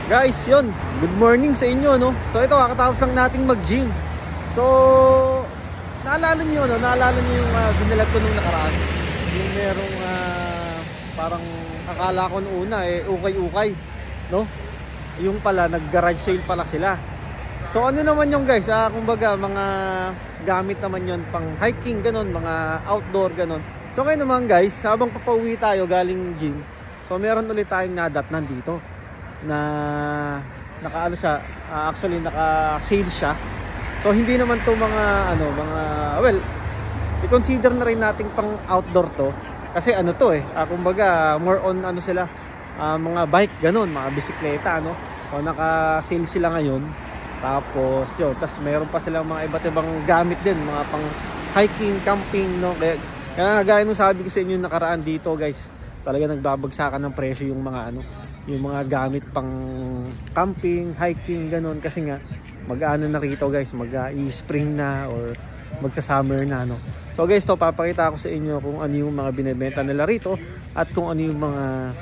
Guys, yun. Good morning sa inyo, no? So ito, kakatapos lang nating mag-gym. So, naalala niyo yung binalag ko nung nakaraan. Yung merong parang akala ko noong una ukay-ukay, no? Yung pala, nag-garage sale pala sila. So ano naman yung guys, kumbaga mga gamit naman yon pang hiking, ganon, mga outdoor, ganon. So kayo naman guys, habang papauwi tayo galing gym, so meron ulit tayong nadatnan dito na naka-ano siya, actually naka-sale siya. So hindi naman to mga well, i-consider na rin nating pang outdoor to kasi ano to kumbaga more on ano sila, mga bike ganon, mga bisikleta, no? So naka-sale sila ngayon. Tapos yun, tapos meron pa silang mga iba't ibang gamit din, mga pang hiking, camping, no? Kaya gaya nung sabi ko sa inyo nakaraan dito guys, talaga nagbabagsakan ng presyo yung mga yung mga gamit pang camping, hiking, ganon. Kasi nga mag-ano na rito guys, mag-i-spring na or magsa-summer na, no? So guys, to papakita ko sa inyo kung ano yung mga binebenta nila rito at kung ano yung mga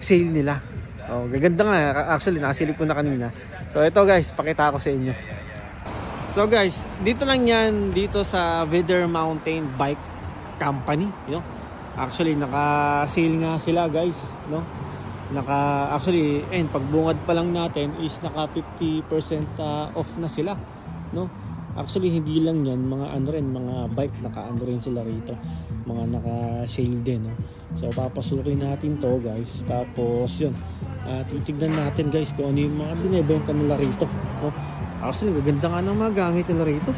sale nila. Oh, gaganda nga, actually nasilip ko na kanina. So ito guys, pakita ko sa inyo. So guys, dito lang yan, dito sa Vidder Mountain Bike Company, you know? Actually naka-sale nga sila guys, no? Actually, pagbungad pa lang natin is naka 50% off na sila, no? Actually hindi lang yan, mga mga bike naka rin sila rito, mga naka-sale din, no? So papasukin natin to guys, tapos yun, titignan natin guys kung ano yung mga binebenta nila rito, no? Actually gaganda nga ng mga gamit nila rito,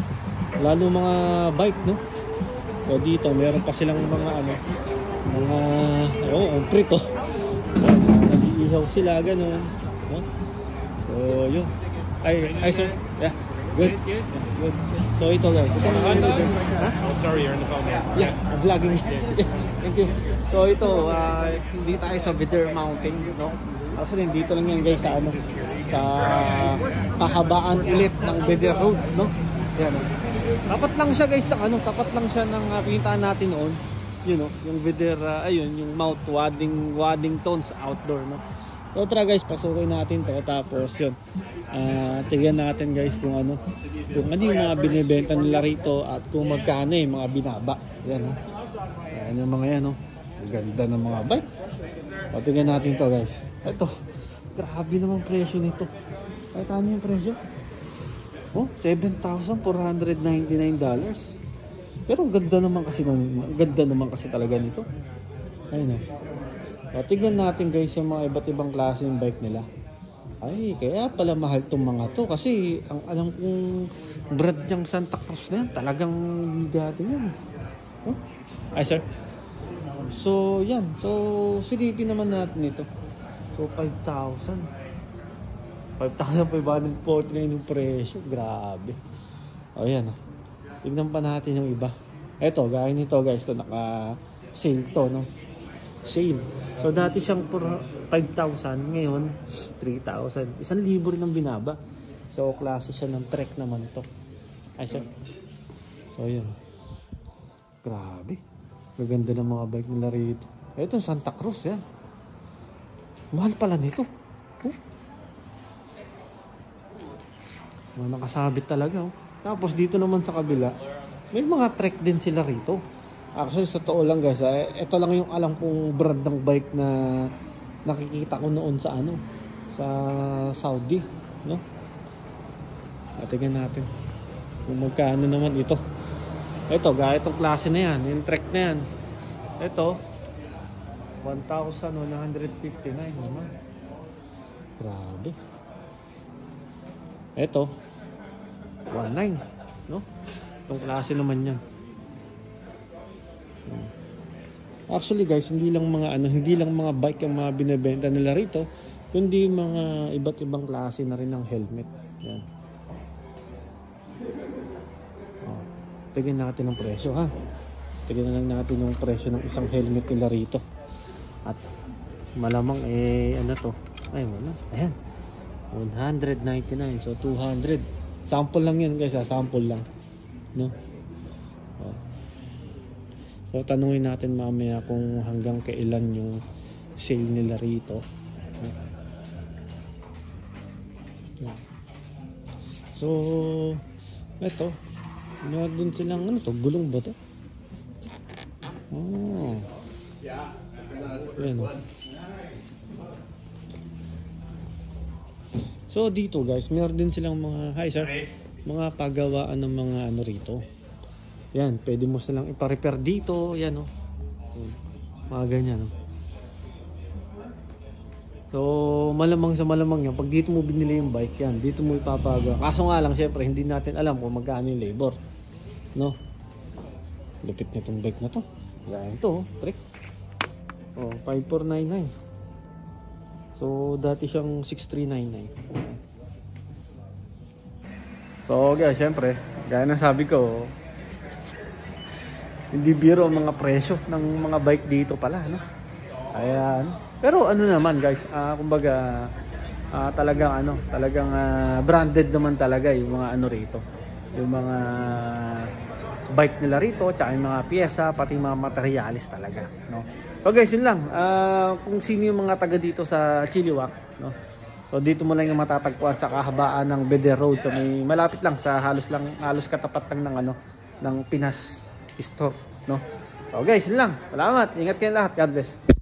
lalo mga bike, no? So dito meron pa silang mga prito, nag-iihaw sila gano'n, no? So yun, ay sir, yeah, good. So ito guys, sorry, you're on the phone now. Yeah, vlogging. Yes, thank you. So ito, hindi tayo sa Vidder Mountain, no? Actually dito lang yan guys sa sa kahabaan ulit ng Vidder Road, no? Yan. Tapat lang siya guys ng tapat lang siya ng pinuntahan natin noon. You know, yung Vidder, ayun, yung Mount Waddington's outdoor, no? So tara guys, pasukin natin to, tapos yun, tignan natin guys kung ano yung mga binibenta nila rito at kung magkano yung mga binaba. Yan, no? Yan yung mga yan, no? Ganda ng mga bike. O tignan natin to guys. Ito, grabe naman presyo nito. Kahit ano yung presyo? Oh, $7,499. Pero ganda naman kasi talaga nito. Ayun, o tignan natin guys yung mga iba't ibang klase ng bike nila. Ay, kaya pala mahal tong mga to kasi ang alam kong brand niyang Santa Cruz na yan, talagang dati yan. Oh? Ay sir. So yan, so silipin naman natin ito. So 5,549 yung presyo, grabe. O yan, tignan pa natin yung iba. Eto, gaya nito guys, to naka-sale to, no? Sale. So dati siyang 5,000, ngayon 3,000. 1,000 rin ang binaba. So klase siya ng trek naman to. Ay sir. So yun. Grabe. Gaganda ng mga bike nila rito. Ito Santa Cruz yan. Mahal pala nito. Nakasabit talaga. Tapos dito naman sa kabila, may mga trek din sila rito. Actually sa totoo lang guys, ito lang yung alam kong brand ng bike na nakikita ko noon sa sa Saudi, no? Tingnan natin kung magkano naman ito. Ito, gaya itong klase na yan, yung trek na yan. Ito 1,159 naman. Grabe. Ito 1,900, no? Itong klase naman yan. Actually guys, hindi lang mga bike ang mga binebenta nila rito, kundi mga iba't ibang klase na rin ng helmet. Yan. Tignan natin ang presyo, ha. Tignan lang natin yung presyo ng isang helmet nila rito. At malamang ano to? Ay wala. Ayan. 199, so 200. Sample lang yan guys, sample lang, no? So tanungin natin mamaya kung hanggang kailan yung sale nila rito. Yan. So, ito. Meron silang, ano to? Gulong ba to? Oh. Yan. So, dito guys, meron din silang mga, hi sir, mga pagawaan ng mga ano rito. Yan, pwede mo silang ipa-repair dito. Yan, oh. Mga ganyan, oh. So, malamang sa malamang yan, pag dito mo binili yung bike, yan, dito mo ipapagawa. Kaso nga lang, syempre, hindi natin alam kung magkano yung labor. No? Lupit na itong bike na to. Yan ito, oh, prick. Oh, 5499. So, dati siyang 6399. So, okay, syempre, gaya ng sabi ko, hindi biro ang mga presyo ng mga bike dito pala, no? Ayan. Pero ano naman guys, kumbaga talagang branded naman talaga yung mga ano rito. Yung mga bike nila rito, tsaka yung mga piyesa, pati mga materialis talaga, no? So guys, yun lang. Kung sino yung mga taga dito sa Chilliwack, no? So dito mo lang yung matatagpuan sa kahabaan ng Beder Road. So may malapit lang sa halos katapat lang ng ano ng Pinas store, no? So guys, yun lang. Salamat. Ingat kayo lahat. God bless.